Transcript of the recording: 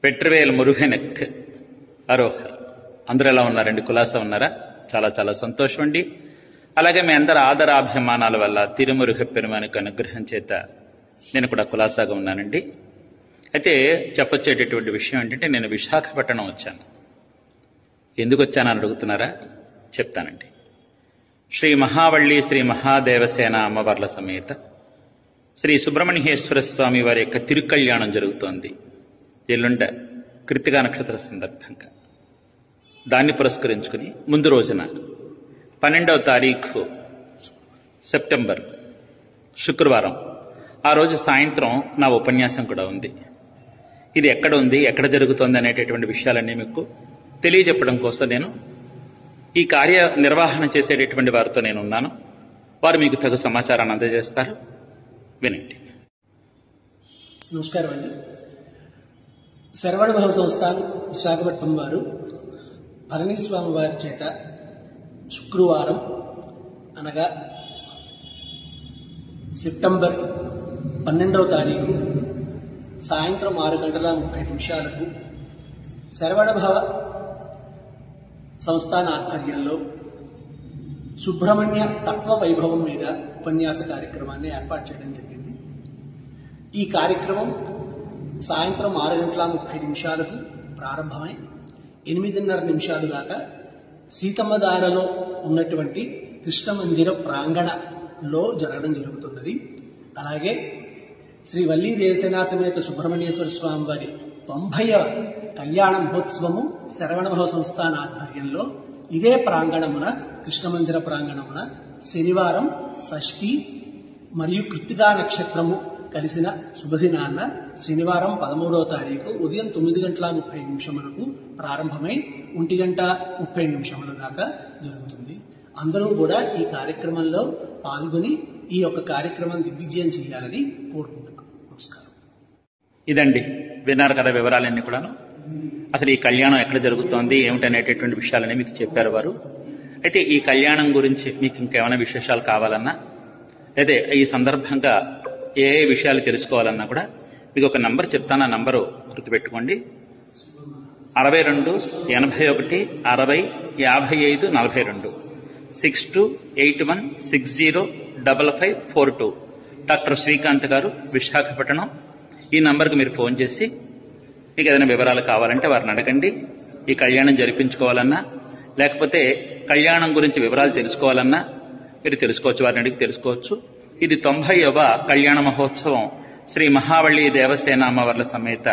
వెట్రివేల్ మురుగనక్ అరోహర్. అందరూ ఎలా ఉన్నారండి? కులాసా ఉన్నారా? చాలా చాలా సంతోషం అండి. అలాగే మీ అందరి ఆదరాభిమానాల వల్ల తిరుమురుగ పెరుమానికి అనుగ్రహం చేత నేను కూడా కులాసాగా ఉన్నానండి. అయితే చెప్పొచ్చేటటువంటి విషయం ఏంటంటే, నేను విశాఖపట్నం వచ్చాను. ఎందుకు వచ్చానని అడుగుతున్నారా? చెప్తానండి. శ్రీ మహావళ్ళి శ్రీ మహాదేవసేన అమ్మవార్ల సమేత శ్రీ సుబ్రహ్మణ్యేశ్వర స్వామి వారి యొక్క తిరుకళ్యాణం జరుగుతోంది ఎల్లుండ కృత్తికా నక్షత్ర సందర్భంగా. దాన్ని పురస్కరించుకుని ముందు రోజున 12వ తారీఖు సెప్టెంబర్ శుక్రవారం ఆ రోజు సాయంత్రం నా ఉపన్యాసం కూడా ఉంది. ఇది ఎక్కడ ఉంది, ఎక్కడ జరుగుతోంది అనేటటువంటి విషయాలన్నీ మీకు తెలియజెప్పడం కోసం నేను ఈ కార్య నిర్వహణ చేసేటటువంటి వారితో నేను ఉన్నాను. వారు మీకు తగు సమాచారాన్ని అందజేస్తారు. వినండి. నమస్కారం అండి. శరవణ సంస్థాన్ విశాఖపట్నం వారు పళనిస్వామి వారి చేత శుక్రవారం అనగా సెప్టెంబర్ 12వ తారీఖు సాయంత్రం 6:30 శరవణభవ సంస్థాన ఆధ్వర్యంలో సుబ్రహ్మణ్య తత్వ వైభవం మీద ఉపన్యాస కార్యక్రమాన్ని ఏర్పాటు చేయడం జరిగింది. ఈ కార్యక్రమం సాయంత్రం 6:30 ప్రారంభమై 8:30 దాకా సీతమ్మధారలో ఉన్నటువంటి కృష్ణ మందిర ప్రాంగణలో జరగడం జరుగుతున్నది. అలాగే శ్రీ వల్లీ దేవసేన సమేత సుబ్రహ్మణ్యేశ్వర స్వామి వారి 90వ కళ్యాణ మహోత్సవము శరవణభవ సంస్థాన ఆధ్వర్యంలో ఇదే ప్రాంగణమున కృష్ణమందిర ప్రాంగణమున శనివారం షష్ఠి మరియు కృత్తికా నక్షత్రము కలిసిన శుభదినాన్న శనివారం 13వ తారీఖు ఉదయం 9:30 ప్రారంభమై 1:30 దాకా జరుగుతుంది. అందరూ కూడా ఈ కార్యక్రమంలో పాల్గొని ఈ యొక్క కార్యక్రమం దిగ్విజయం చేయాలని కోరుకుంటున్నాం. నమస్కారం. ఇదండి, విన్నారు కదా వివరాలన్నీ కూడాను. అసలు ఈ కళ్యాణం ఎక్కడ జరుగుతోంది ఏమిటనేటటువంటి విషయాలన్నీ మీకు చెప్పారు వారు. అయితే ఈ కళ్యాణం గురించి మీకు ఇంకేమైనా విశేషాలు కావాలన్నా, లేదా ఈ సందర్భంగా ఏ విషయాలు తెలుసుకోవాలన్నా కూడా మీకు ఒక నంబర్ చెప్తాను. ఆ నంబరు గుర్తుపెట్టుకోండి. 62 81 60 55 42 6281605542. డాక్టర్ శ్రీకాంత్ గారు, విశాఖపట్నం. ఈ నంబర్కి మీరు ఫోన్ చేసి మీకు ఏదైనా వివరాలు కావాలంటే వారిని అడగండి. ఈ కళ్యాణం జరిపించుకోవాలన్నా, లేకపోతే కళ్యాణం గురించి వివరాలు తెలుసుకోవాలన్నా మీరు తెలుసుకోవచ్చు, వారిని అడిగి తెలుసుకోవచ్చు. ఇది 90వ కళ్యాణ మహోత్సవం శ్రీ మహావళ్ళి దేవసేన అమ్మవార్ల సమేత